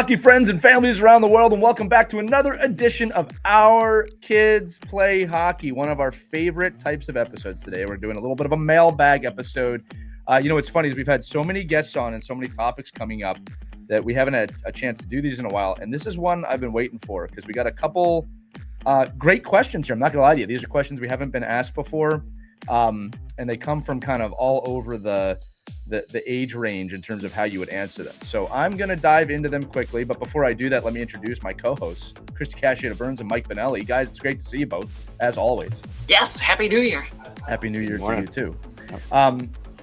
hockey friends and families around the world, and welcome back to another edition of Our Kids Play Hockey, one of our favorite types of episodes today. We're doing a little bit of a mailbag episode. What's funny is we've had so many guests on and so many topics coming up that we haven't had a chance to do these in a while, and this is one I've been waiting for because we got a couple great questions here. I'm not going to lie to you. These are questions we haven't been asked before, and they come from kind of all over the age range in terms of how you would answer them. So I'm going to dive into them quickly. But before I do that, let me introduce my co-hosts, Christie Burns and Mike Benelli. Guys, it's great to see you both, as always. Yes. Happy New Year. Happy New Year to you, too. All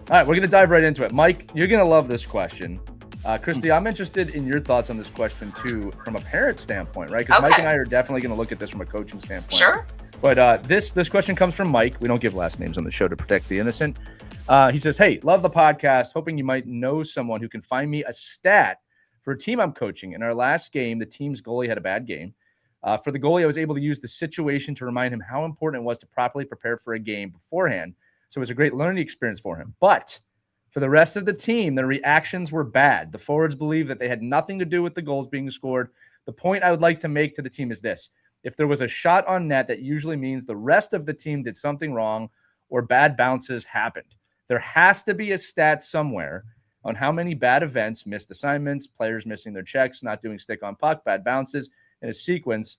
right, we're going to dive right into it. Mike, you're going to love this question. Christie, I'm interested in your thoughts on this question, too, from a parent standpoint, right? Because Mike and I are definitely going to look at this from a coaching standpoint. Sure. But this question comes from Mike. We don't give last names on the show to protect the innocent. He says, hey, love the podcast. Hoping you might know someone who can find me a stat for a team I'm coaching. In our last game, the team's goalie had a bad game. For the goalie, I was able to use the situation to remind him how important it was to properly prepare for a game beforehand. So it was a great learning experience for him. But for the rest of the team, their reactions were bad. The forwards believed that they had nothing to do with the goals being scored. The point I would like to make to the team is this. If there was a shot on net, that usually means the rest of the team did something wrong or bad bounces happened. There has to be a stat somewhere on how many bad events, missed assignments, players missing their checks, not doing stick on puck, bad bounces in a sequence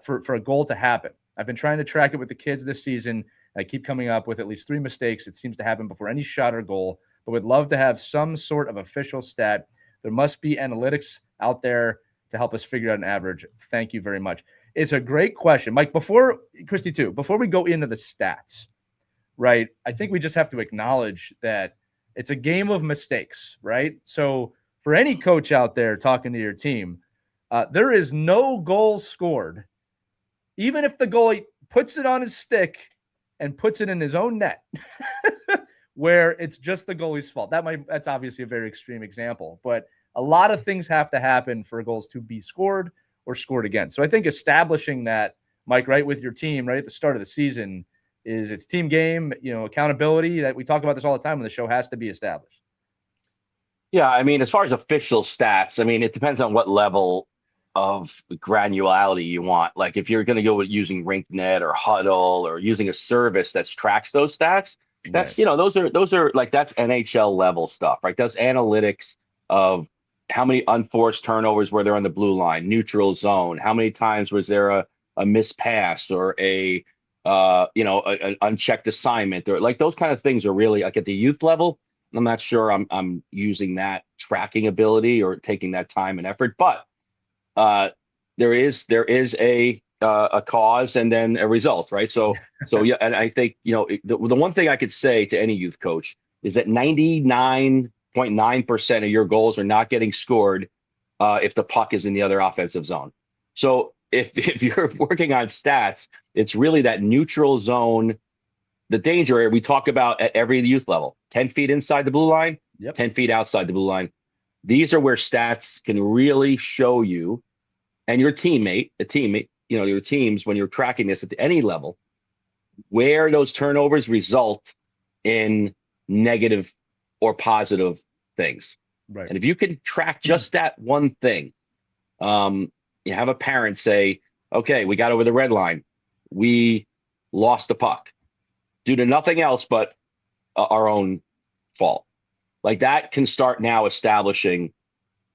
for a goal to happen. I've been trying to track it with the kids this season. I keep coming up with at least 3 mistakes. It seems to happen before any shot or goal, but would love to have some sort of official stat. There must be analytics out there to help us figure out an average. Thank you very much. It's a great question. Mike, before we go into the stats, right, I think we just have to acknowledge that it's a game of mistakes, right? So for any coach out there talking to your team, there is no goal scored, even if the goalie puts it on his stick and puts it in his own net, where it's just the goalie's fault. That's obviously a very extreme example, but a lot of things have to happen for goals to be scored or scored against. So I think establishing that, Mike, right, with your team, right at the start of the season, is it's team game, accountability. That we talk about this all the time when the show has to be established. Yeah, I mean, as far as official stats, I mean, it depends on what level of granularity you want. Like if you're going to go with using RinkNet or Huddle or using a service that tracks those stats, that's, those are like, that's NHL level stuff, right? Those analytics of how many unforced turnovers were there on the blue line, neutral zone, how many times was there a missed pass or an unchecked assignment, or like those kind of things are really like at the youth level. I'm not sure I'm using that tracking ability or taking that time and effort, but there is a cause and then a result, right? So yeah, and I think the one thing I could say to any youth coach is that 99.9% of your goals are not getting scored if the puck is in the other offensive zone. So if you're working on stats, it's really that neutral zone, the danger area we talk about at every youth level, 10 feet inside the blue line, 10 feet outside the blue line. These are where stats can really show you and your teammate, your teams, when you're tracking this at any level, where those turnovers result in negative or positive things. Right. And if you can track just that one thing, you have a parent say, okay, we got over the red line. We lost the puck due to nothing else but our own fault. Like that can start now establishing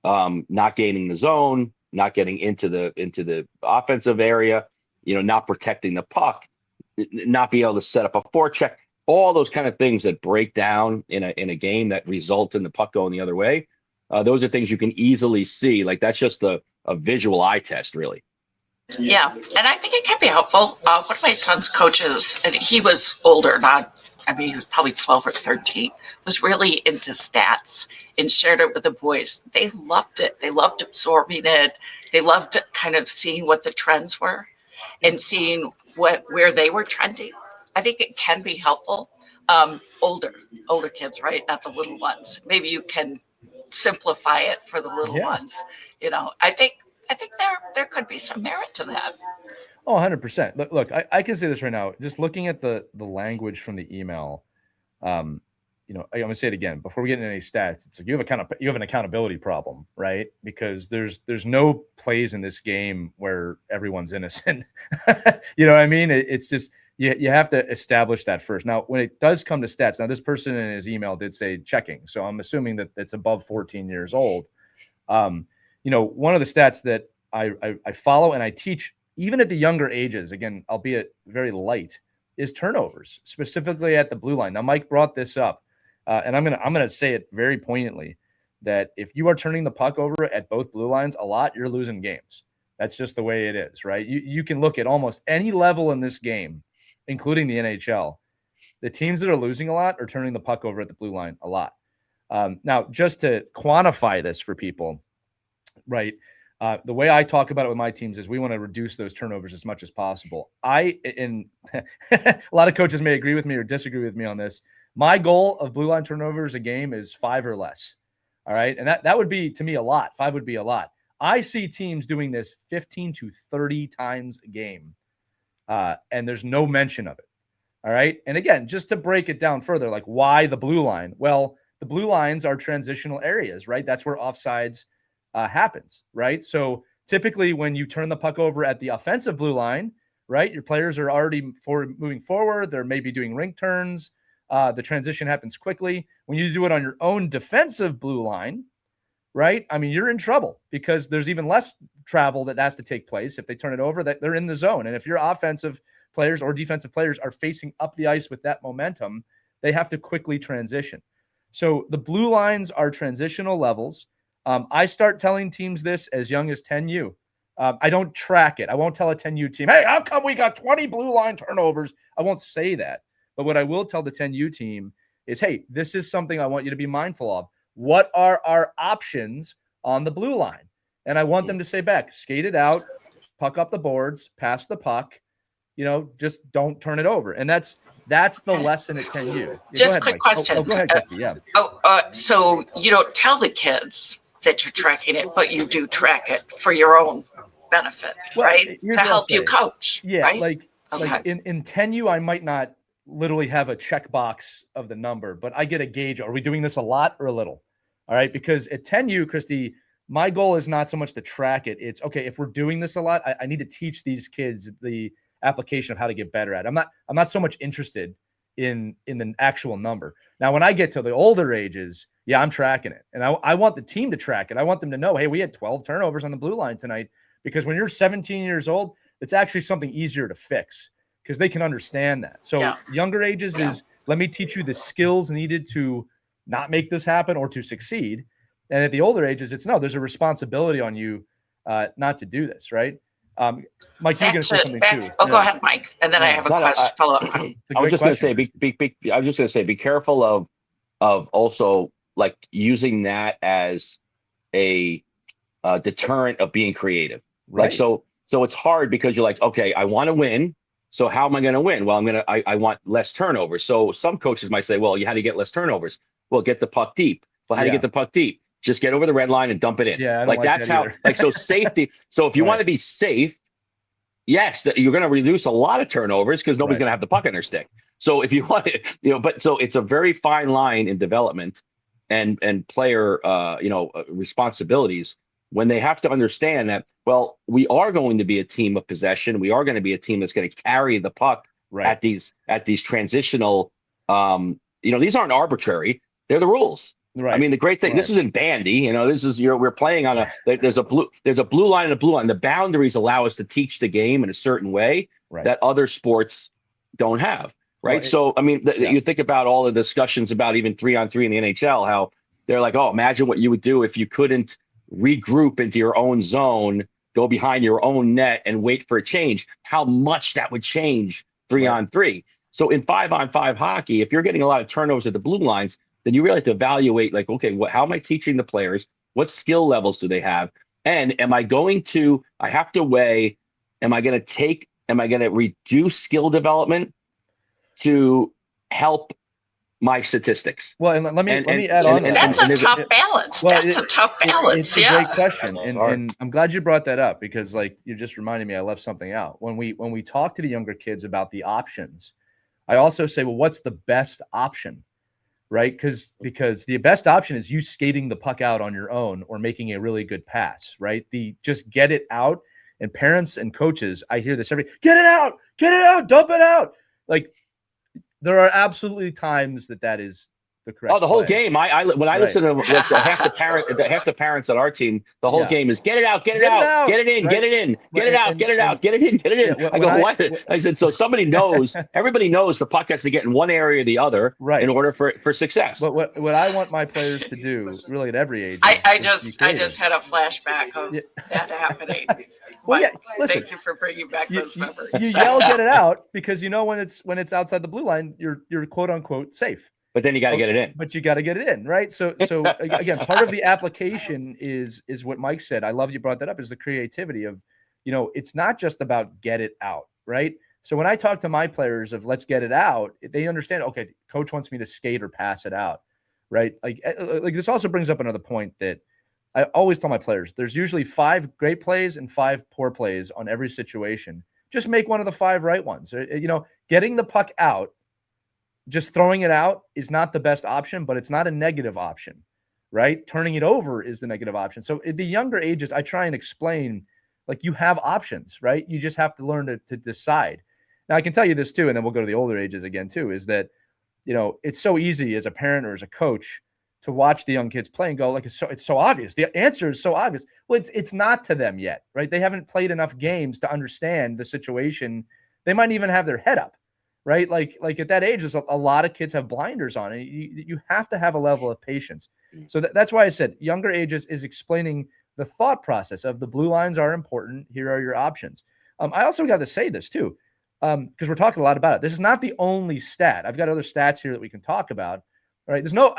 not gaining the zone, not getting into the offensive area, not protecting the puck, not be able to set up a forecheck, all those kind of things that break down in a game that result in the puck going the other way. Those are things you can easily see. Like that's just a visual eye test, really. Yeah, and I think it can be helpful. One of my son's coaches, and he was older, he was probably 12 or 13, was really into stats and shared it with the boys. They loved it. They loved absorbing it. They loved kind of seeing what the trends were and seeing where they were trending. I think it can be helpful. Older kids, right? Not the little ones. Maybe you can simplify it for the little ones. I think there could be some merit to that. Oh, 100%. Look, I can say this right now. Just looking at the language from the email, I'm gonna say it again before we get into any stats. It's like you have an accountability problem, right? Because there's no plays in this game where everyone's innocent. You know what I mean? It's just you have to establish that first. Now, when it does come to stats, now this person in his email did say checking, so I'm assuming that it's above 14 years old. One of the stats that I follow and I teach even at the younger ages, again, albeit very light, is turnovers, specifically at the blue line. Now, Mike brought this up, and I'm gonna say it very poignantly that if you are turning the puck over at both blue lines a lot, you're losing games. That's just the way it is, right? You can look at almost any level in this game, including the NHL. The teams that are losing a lot are turning the puck over at the blue line a lot. Now, just to quantify this for people, right? The way I talk about it with my teams is we want to reduce those turnovers as much as possible. A lot of coaches may agree with me or disagree with me on this. My goal of blue line turnovers a game is 5 or less. All right. And that would be, to me, a lot. 5 would be a lot. I see teams doing this 15 to 30 times a game. And there's no mention of it. All right. And again, just to break it down further, like why the blue line? Well, the blue lines are transitional areas, right? That's where offsides happens, right? So typically when you turn the puck over at the offensive blue line, right, your players are already moving forward. They're maybe doing rink turns. The transition happens quickly. When you do it on your own defensive blue line, right, I mean, you're in trouble because there's even less travel that has to take place. If they turn it over, that they're in the zone. And if your offensive players or defensive players are facing up the ice with that momentum, they have to quickly transition. So the blue lines are transitional levels. I start telling teams this as young as 10U. I don't track it. I won't tell a 10U team, hey, how come we got 20 blue line turnovers? I won't say that. But what I will tell the 10U team is, hey, this is something I want you to be mindful of. What are our options on the blue line? And I want them to say back, skate it out, puck up the boards, pass the puck, just don't turn it over. And that's the lesson at 10U. Just quick question. Go ahead, Christie. Yeah. So you don't tell the kids that you're tracking it, but you do track it for your own benefit, right? To help you coach. Yeah, right? like in 10U, I might not literally have a checkbox of the number, but I get a gauge. Are we doing this a lot or a little? All right. Because at 10U, Christie, my goal is not so much to track it. It's okay. If we're doing this a lot, I need to teach these kids the application of how to get better at it. I'm not so much interested in the actual number. Now, when I get to the older ages, yeah, I'm tracking it. And I want the team to track it. I want them to know, hey, we had 12 turnovers on the blue line tonight, because when you're 17 years old, it's actually something easier to fix because they can understand that. So younger ages is, let me teach you the skills needed to not make this happen or to succeed. And at the older ages, it's no, there's a responsibility on you not to do this, right? Mike, you're going to say something too. Go ahead, Mike. And then I have a question, follow-up question. I was just going to say, be careful of also like using that as a deterrent of being creative. Right. Like, so it's hard because you're like, okay, I want to win. So how am I going to win? Well, I want less turnovers. So some coaches might say, well, how do you get less turnovers? Well, get the puck deep. Well, how do you get the puck deep? Just get over the red line and dump it in. Yeah, like that's that how, like, so safety. So if you want to be safe, yes, you're going to reduce a lot of turnovers because nobody's going to have the puck in their stick. So if you want to, but so it's a very fine line in development and player, responsibilities when they have to understand that, well, we are going to be a team of possession. We are going to be a team that's going to carry the puck at these transitional, these aren't arbitrary. They're the rules. Right. I mean, the great thing, this isn't bandy, this is we're playing on there's a blue line and a blue line. The boundaries allow us to teach the game in a certain way that other sports don't have. Right. Well, so, I mean, you think about all the discussions about even 3-on-3 in the NHL, how they're like, oh, imagine what you would do if you couldn't regroup into your own zone, go behind your own net and wait for a change, how much that would change 3-on-3. So in 5-on-5 hockey, if you're getting a lot of turnovers at the blue lines, then you really have to evaluate, like, okay, how am I teaching the players? What skill levels do they have? And I have to weigh, am I going to reduce skill development to help my statistics? Well, and let me add on. That's a tough balance. That's a tough balance. It's a great question. And I'm glad you brought that up because, like, you just reminded me I left something out. When we talk to the younger kids about the options, I also say, well, what's the best option? right? Because the best option is you skating the puck out on your own or making a really good pass, right? The just get it out. And parents and coaches, I hear this get it out, dump it out. Like, there are absolutely times that is the correct the whole play. game. When I listen to half the parents on our team, the whole game is get it out, get it out, get it in, get it in, get it out, get it out, get it in, get it in. I go, what? I said, so somebody knows, everybody knows the puck has to get in one area or the other in order for success. But what I want my players to do, really at every age, I just had a flashback of that happening. Well, listen, thank you for bringing back those memories. You yell get it out because when it's outside the blue line, you're quote unquote safe. But then you got to get it in. But you got to get it in, right? So again, part of the application is what Mike said. I love you brought that up, is the creativity of, it's not just about get it out, right? So when I talk to my players of let's get it out, they understand, okay, coach wants me to skate or pass it out, right? Like this also brings up another point that I always tell my players, there's usually 5 great plays and 5 poor plays on every situation. Just make one of the 5 right ones. Getting the puck out, just throwing it out is not the best option, but it's not a negative option, right? Turning it over is the negative option. So at the younger ages, I try and explain, like, you have options, right? You just have to learn to decide. Now, I can tell you this too, and then we'll go to the older ages again too, is that, it's so easy as a parent or as a coach to watch the young kids play and go, like, it's so obvious. The answer is so obvious. Well, it's not to them yet, right? They haven't played enough games to understand the situation. They might even have their head up, right? Like at that age, there's a lot of kids have blinders on it. You have to have a level of patience. So that's why I said younger ages is explaining the thought process of the blue lines are important. Here are your options. I also got to say this too, because we're talking a lot about it. This is not the only stat. I've got other stats here that we can talk about. All right. There's no,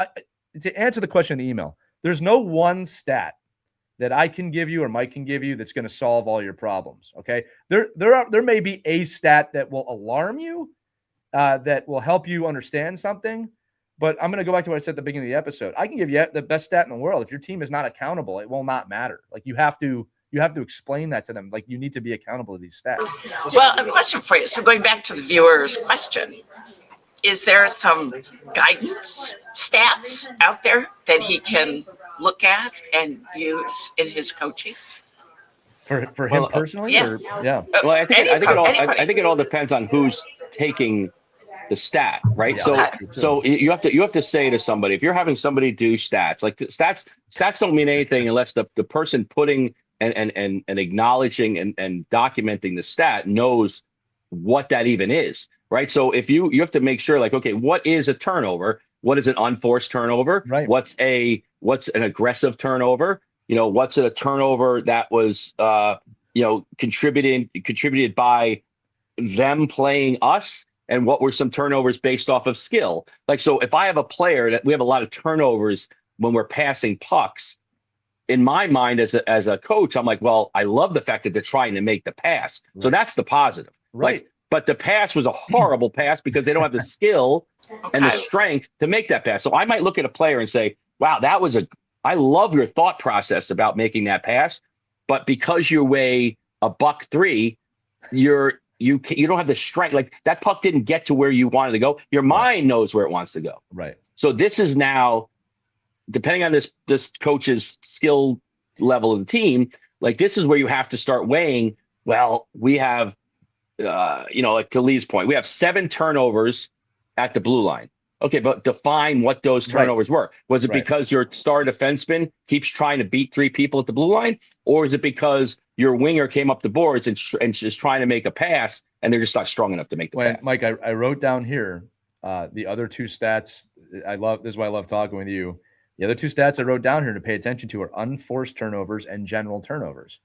to answer the question in the email, there's no one stat that I can give you or Mike can give you that's going to solve all your problems. Okay. There may be a stat that will alarm you, that will help you understand something. But I'm going to go back to what I said at the beginning of the episode. I can give you the best stat in the world. If your team is not accountable, it will not matter. Like, you have to explain that to them. Like, you need to be accountable to these stats. Well, a question for you. So going back to the viewer's question, is there some guidance stats out there that he can look at and use in his coaching? For him personally? Yeah. Or, yeah. Well, I think it all depends on who's taking the stat, right? Yeah. So you have to say to somebody, if you're having somebody do stats, like stats don't mean anything unless the person putting and acknowledging and documenting the stat knows what that even is, right? So if you have to make sure, like, okay, what is a turnover? What is an unforced turnover? Right. What's an aggressive turnover? What's a turnover that was contributed by them playing us? And what were some turnovers based off of skill? Like, so if I have a player that we have a lot of turnovers when we're passing pucks, in my mind as a coach, I'm like, well, I love the fact that they're trying to make the pass. Right. So that's the positive. Right. But the pass was a horrible pass because they don't have the skill and the strength to make that pass. So I might look at a player and say, wow, I love your thought process about making that pass. But because you weigh $103, you don't have the strength. Like, that puck didn't get to where you wanted to go. Your mind knows where it wants to go. Right. So this is now, depending on this coach's skill level of the team, like, this is where you have to start weighing. Well, we have, like to Lee's point, we have 7 turnovers at the blue line. Okay, but define what those turnovers were. Was it because your star defenseman keeps trying to beat 3 people at the blue line? Or is it because your winger came up the boards and just trying to make a pass and they're just not strong enough to make the pass? Mike, I wrote down here the other 2 stats. This is why I love talking with you. The other 2 stats I wrote down here to pay attention to are unforced turnovers and general turnovers,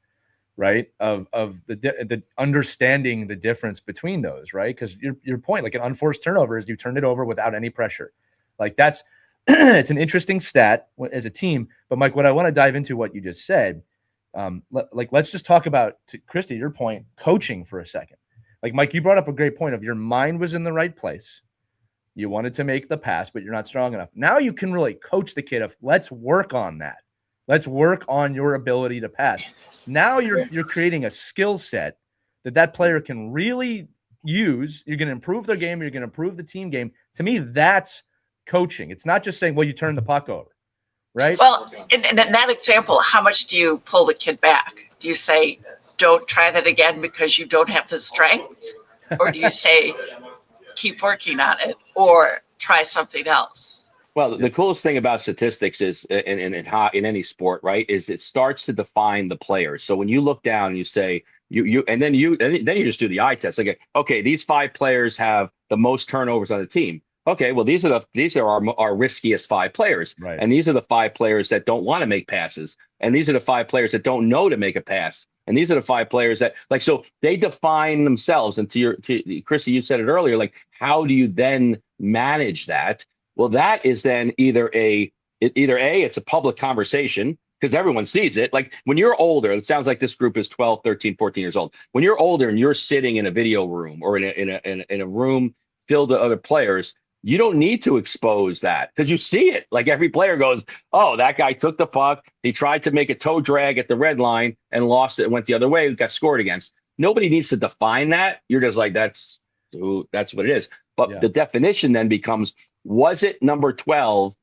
right? Of the understanding the difference between those, right? Because your point, like, an unforced turnover is you turned it over without any pressure. Like, that's it's an interesting stat as a team. But Mike, what I want to dive into what you just said, let's just talk about, to Christie, your point, coaching for a second. Like, Mike, you brought up a great point of your mind was in the right place. You wanted to make the pass, but you're not strong enough. Now you can really coach the kid of, let's work on that. Let's work on your ability to pass. Now you're creating a skill set that player can really use. You're going to improve their game. You're going to improve the team game. To me, that's coaching. It's not just saying, well, you turn the puck over, right? Well, in that example, how much do you pull the kid back? Do you say, don't try that again because you don't have the strength? Or do you say, keep working on it or try something else? Well, the coolest thing about statistics is in any sport, right, is it starts to define the players. So when you look down and you say and then you just do the eye test. Like, okay, these 5 players have the most turnovers on the team. Okay, well, these are our riskiest 5 players, right. And these are the 5 players that don't want to make passes, and these are the 5 players that don't know to make a pass, and these are the 5 players that so they define themselves. And to Christie, you said it earlier, like, how do you then manage that? Well, that is then either it's a public conversation because everyone sees it. Like when you're older, it sounds like this group is 12, 13, 14 years old. When you're older and you're sitting in a video room or in a room filled with other players, you don't need to expose that because you see it. Like every player goes, oh, that guy took the puck. He tried to make a toe drag at the red line and lost it and went the other way, got scored against. Nobody needs to define that. You're just like, that's what it is. But the definition then becomes, was it number 12?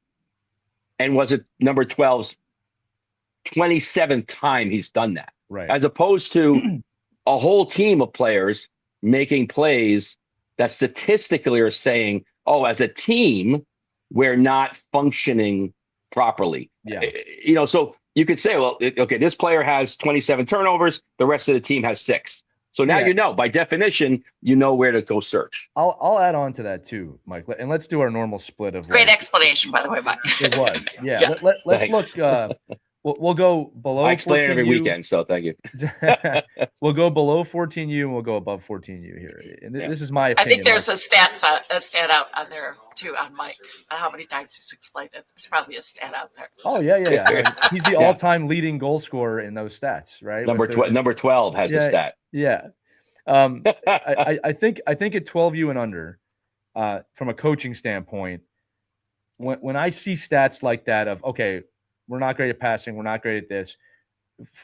And was it number 12's 27th time he's done that? Right. As opposed to a whole team of players making plays that statistically are saying, oh, as a team, we're not functioning properly. Yeah. So you could say, well, okay, this player has 27 turnovers. The rest of the team has 6. So now by definition, where to go search. I'll add on to that too, Mike. And let's do our normal split of great explanation, by the way, Mike. It was. Yeah. Let's look. We'll go below. I explain 14U. every weekend, so thank you. We'll go below 14U and we'll go above 14U here. And this is my opinion. I think there's a stat out on there too on Mike on how many times he's explained it. There's probably a stat out there. So. Oh yeah. He's the all-time leading goal scorer in those stats, right? Number 12 has the stat. Yeah. I think at 12U and under, from a coaching standpoint, when I see stats like that of, okay, we're not great at passing, we're not great at this,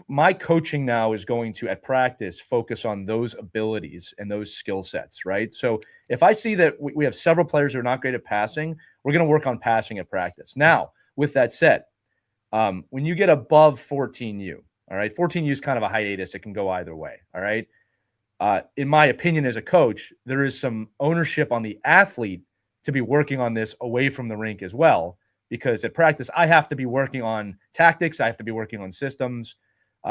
my coaching now is going to, at practice, focus on those abilities and those skill sets, right? So if I see that we have several players who are not great at passing, we're going to work on passing at practice. Now, with that said, when you get above 14U, all right, 14U is kind of a hiatus. It can go either way, all right? In my opinion, as a coach, there is some ownership on the athlete to be working on this away from the rink as well, because at practice, I have to be working on tactics. I have to be working on systems.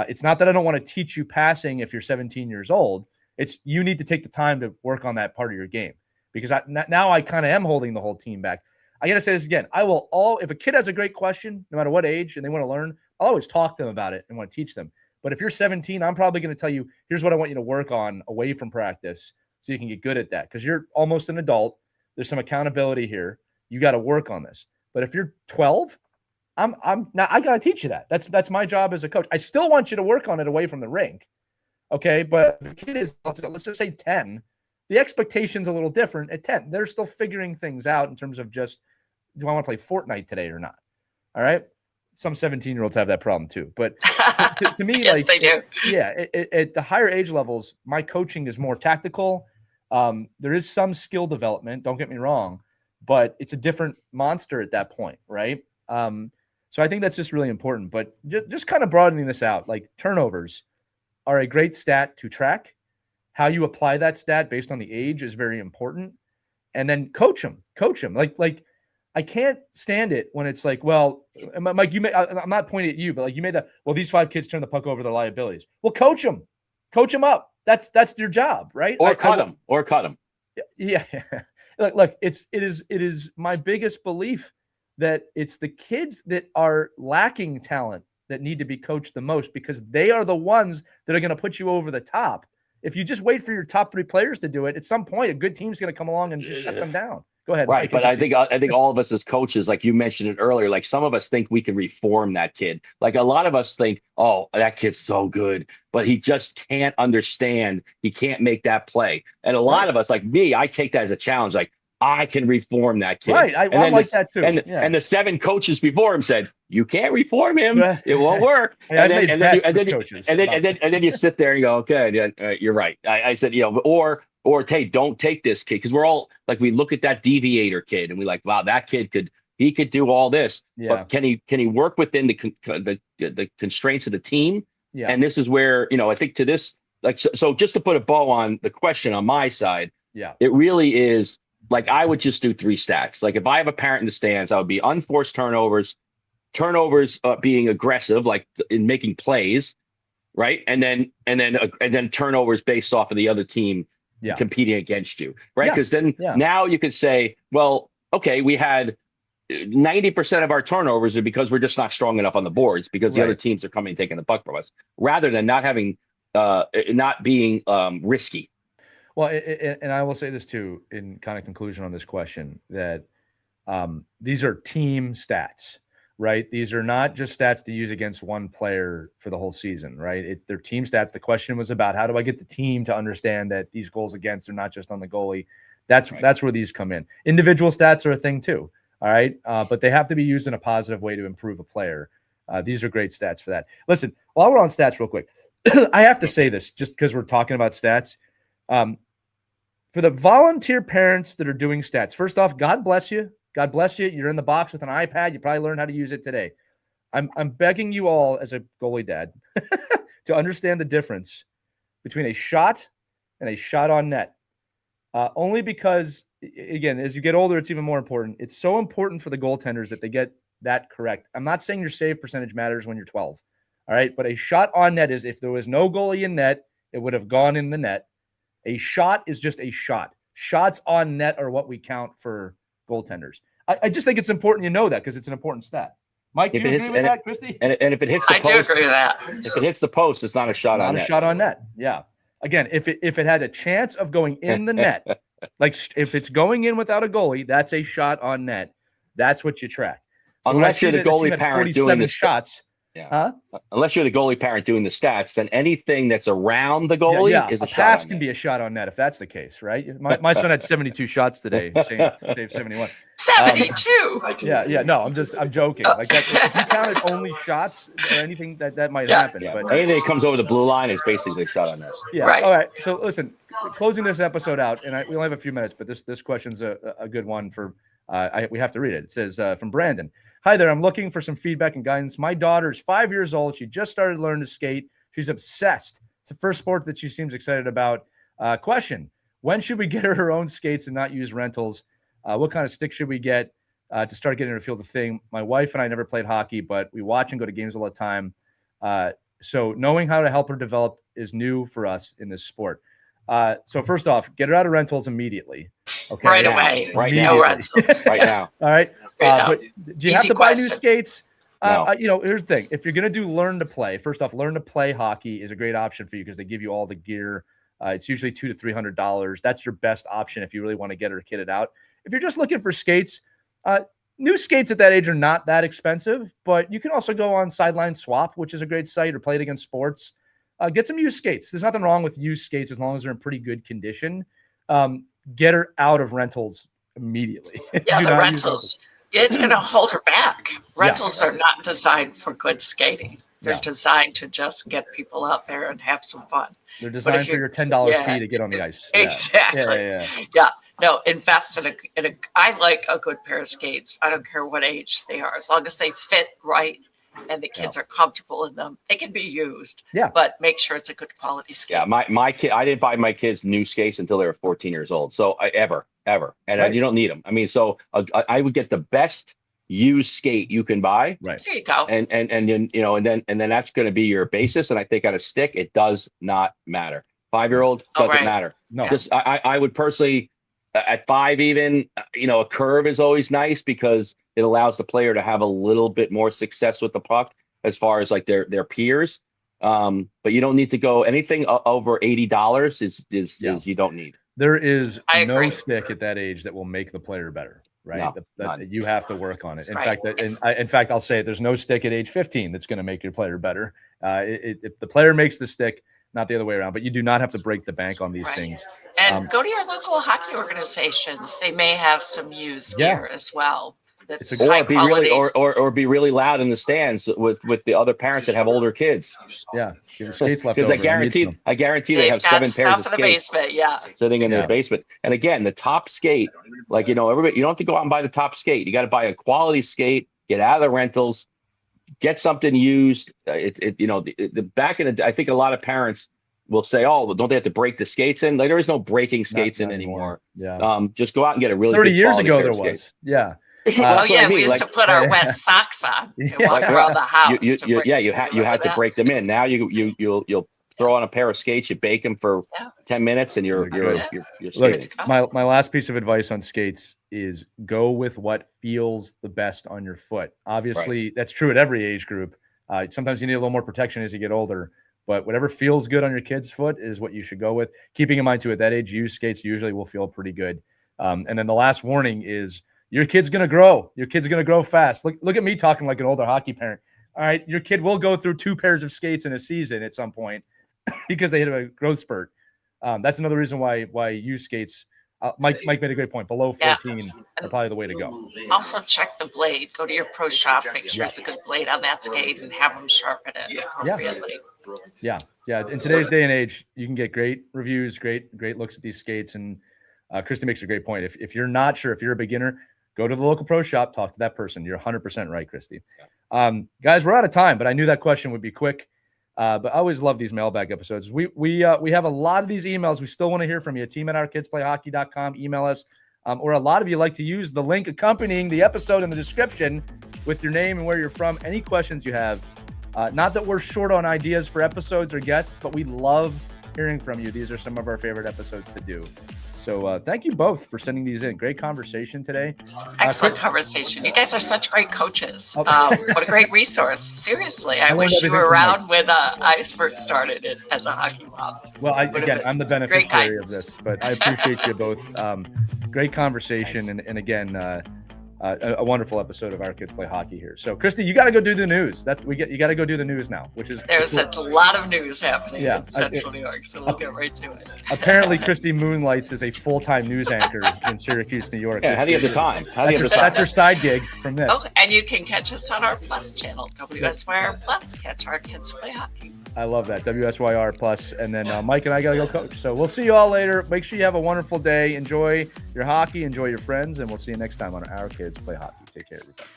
It's not that I don't want to teach you passing if you're 17 years old. It's you need to take the time to work on that part of your game, because now I kind of am holding the whole team back. I got to say this again. If a kid has a great question, no matter what age, and they want to learn, I'll always talk to them about it and want to teach them. But if you're 17, I'm probably going to tell you, here's what I want you to work on away from practice so you can get good at that, because you're almost an adult. There's some accountability here. You got to work on this. But if you're 12, I got to teach you that. That's my job as a coach. I still want you to work on it away from the rink. Okay. But the kid is, let's just say 10. The expectation's a little different at 10. They're still figuring things out in terms of just, do I want to play Fortnite today or not? All right. Some 17-year-olds have that problem too. But to me, yes, they do. At the higher age levels, my coaching is more tactical. There is some skill development. Don't get me wrong. But it's a different monster at that point, right? So I think that's just really important. But just kind of broadening this out, like turnovers are a great stat to track. How you apply that stat based on the age is very important. And then coach them. Like I can't stand it when it's like, well, Mike, I'm not pointing at you, but like you made that, well, these 5 kids turn the puck over, their liabilities. Well, coach them up. That's your job, right? Or cut them. Yeah. Look, it is my biggest belief that it's the kids that are lacking talent that need to be coached the most, because they are the ones that are going to put you over the top. If you just wait for your top 3 players to do it, at some point, a good team's going to come along and just shut them down. Go ahead. Right. But I think all of us as coaches, like you mentioned it earlier, like some of us think we can reform that kid. Like a lot of us think, oh, that kid's so good, but he just can't understand. He can't make that play. And a lot of us, like me, I take that as a challenge. Like, I can reform that kid. Right. I like that too. And the 7 coaches before him said, you can't reform him. It won't work. And then you sit there and go, okay, you're right. I said, or or hey, don't take this kid, because we're all like, we look at that deviator kid and we like, wow, that kid could do all this, but can he work within the constraints of the team? Yeah. And this is where, I think to this, like, so just to put a bow on the question on my side, it really is like, I would just do 3 stats. Like if I have a parent in the stands, I would be unforced turnovers, being aggressive, like in making plays, right? And then turnovers based off of the other team competing against you, right? Because then now you could say, well, okay, we had 90% of our turnovers are because we're just not strong enough on the boards because the other teams are coming and taking the puck from us, rather than not having not being risky. Well, and I will say this too, in kind of conclusion on this question, that these are team stats, right? These are not just stats to use against one player for the whole season, right? They're team stats. The question was about, how do I get the team to understand that these goals against are not just on the goalie? That's where these come in. Individual stats are a thing too. All right. But they have to be used in a positive way to improve a player. These are great stats for that. Listen, while we're on stats real quick, I have to say this just because we're talking about stats. For the volunteer parents that are doing stats, first off, God bless you. God bless you. You're in the box with an iPad. You probably learned how to use it today. I'm begging you all as a goalie dad to understand the difference between a shot and a shot on net. Only because, again, as you get older, it's even more important. It's so important for the goaltenders that they get that correct. I'm not saying your save percentage matters when you're 12. All right. But a shot on net is, if there was no goalie in net, it would have gone in the net. A shot is just a shot. Shots on net are what we count for goaltenders. I just think it's important you know that, because it's an important stat. Mike, do you agree with that, Christie? And if it hits the post, I do agree with that. If it hits the post, it's not a shot on net. Not a shot on net. Yeah. Again, if it had a chance of going in the net, like if it's going in without a goalie, that's a shot on net. That's what you track. So unless you're the goalie parent doing the shots. Yeah. Huh? Unless you're the goalie parent doing the stats, then anything that's around the goalie is a shot pass on can net. be a shot on net if that's the case, right? My son had 72 shots today. Saved 71. 72. Yeah. No, I'm joking. Like that, if you counted only shots or anything, that might happen. Yeah. But anything that comes over the blue line is basically a shot on net. Yeah. Right. All right. So listen, closing this episode out, and we only have a few minutes, but this question's a good one for. We have to read it. It says from Brandon. Hi there. I'm looking for some feedback and guidance. My daughter's 5 years old. She just started learning to skate. She's obsessed. It's the first sport that she seems excited about. Question: when should we get her own skates and not use rentals? What kind of stick should we get to start getting her to feel the thing? My wife and I never played hockey, but we watch and go to games all the time. So knowing how to help her develop is new for us in this sport. So first off, get her out of rentals immediately. Okay. Right away. Right No now. rentals. Right now. All right. But do you have Easy to buy new question. skates? No. Here's the thing. If you're going to do learn to play, first off, learn to play hockey is a great option for you because they give you all the gear. It's usually $200 to $300. That's your best option if you really want to get her kitted out. If you're just looking for skates, new skates at that age are not that expensive, but you can also go on Sideline Swap, which is a great site, or Play It Against Sports. Get some used skates. There's nothing wrong with used skates as long as they're in pretty good condition. Get her out of rentals immediately. Yeah, the rentals. It's going to hold her back. Rentals are not designed for good skating. They're designed to just get people out there and have some fun. They're designed for your $10 fee to get on the ice. Exactly. Yeah. No, invest in a. I like a good pair of skates. I don't care what age they are, as long as they fit right and the kids are comfortable in them. They can be used. Yeah. But make sure it's a good quality skate. Yeah. My kid. I didn't buy my kids new skates until they were 14 years old. So ever, and you don't need them. I mean, so I would get the best used skate you can buy. Right. There you go. And then that's going to be your basis. And I think on a stick, it does not matter. 5-year-old doesn't matter. No. Just I would personally, at 5 even, a curve is always nice because it allows the player to have a little bit more success with the puck as far as like their peers. But you don't need to go anything over $80 is you don't need. There is no stick at that age that will make the player better. Right. No, you have to work on it. In fact, I'll say there's no stick at age 15 that's going to make your player better. If the player makes the stick, not the other way around, but you do not have to break the bank on these things. And go to your local hockey organizations. They may have some used gear as well. That's Or high be quality. really, or be really loud in the stands with the other parents that have older kids. Yeah, give the skates left Because over. I guarantee they They've have got 7 pairs stuff of in the skates basement. Yeah. sitting in Yeah. their basement. And again, the top skate, like, everybody, you don't have to go out and buy the top skate. You got to buy a quality skate, get out of the rentals, get something used. The back in the, I think a lot of parents will say, oh, well, don't they have to break the skates in? Like, there is no breaking skates Not in anymore. Yeah. Just go out and get a really 30 good years quality ago, pair there of was. skates. Yeah. Oh That's what yeah, I mean. we used Like, to put our wet socks on and walk Yeah. around the house. you to had to break them in. Now you'll throw on a pair of skates, you bake them for 10 minutes, and you're Look, skating. my last piece of advice on skates is go with what feels the best on your foot. Obviously, that's true at every age group. Sometimes you need a little more protection as you get older, but whatever feels good on your kid's foot is what you should go with. Keeping in mind, too, at that age, used skates usually will feel pretty good. And then the last warning is your kid's going to grow. Your kid's going to grow fast. Look at me talking like an older hockey parent. All right, your kid will go through 2 pairs of skates in a season at some point because they hit a growth spurt. That's another reason why used skates, Mike made a great point, below 14 are probably the way to go. Also check the blade. Go to your pro shop, make sure it's a good blade on that skate, and have them sharpen it appropriately. Yeah. In today's day and age, you can get great reviews, great looks at these skates. And Christie makes a great point. If you're not sure, if you're a beginner, go to the local pro shop, talk to that person. You're 100% right, Christie. Guys, we're out of time, but I knew that question would be quick. But I always love these mailbag episodes. We have a lot of these emails. We still want to hear from you. team@ourkidsplayhockey.com. Email us. Or a lot of you like to use the link accompanying the episode in the description with your name and where you're from. Any questions you have. Not that we're short on ideas for episodes or guests, but we love hearing from you. These are some of our favorite episodes to do. So thank you both for sending these in. Great conversation today. Excellent conversation. You guys are such great coaches. What a great resource. Seriously, I wish you were around when I first started it as a hockey mom. Well, I'm the beneficiary of this, but I appreciate you both. Great conversation. And again, a wonderful episode of Our Kids Play Hockey here. So, Christie, you got to go do the news. You got to go do the news now, which is there's a lot of news happening in Central New York, so we'll get right to it. Apparently, Christie moonlights as a full-time news anchor in Syracuse, New York. Yeah, how do you have the time? That's your side gig from this. Oh, and you can catch us on our Plus channel, WSYR Plus. Catch Our Kids Play Hockey. I love that, WSYR Plus. And then Mike and I got to go coach. So we'll see you all later. Make sure you have a wonderful day. Enjoy your hockey. Enjoy your friends. And we'll see you next time on Our Kids Play Hockey. Take care, everybody.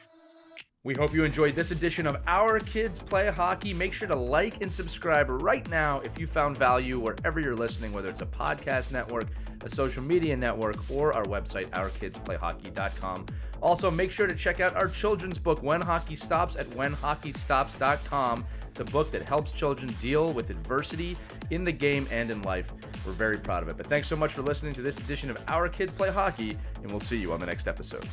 We hope you enjoyed this edition of Our Kids Play Hockey. Make sure to like and subscribe right now if you found value wherever you're listening, whether it's a podcast network, a social media network, or our website, ourkidsplayhockey.com. Also, make sure to check out our children's book, When Hockey Stops, at whenhockeystops.com. It's a book that helps children deal with adversity in the game and in life. We're very proud of it. But thanks so much for listening to this edition of Our Kids Play Hockey, and we'll see you on the next episode.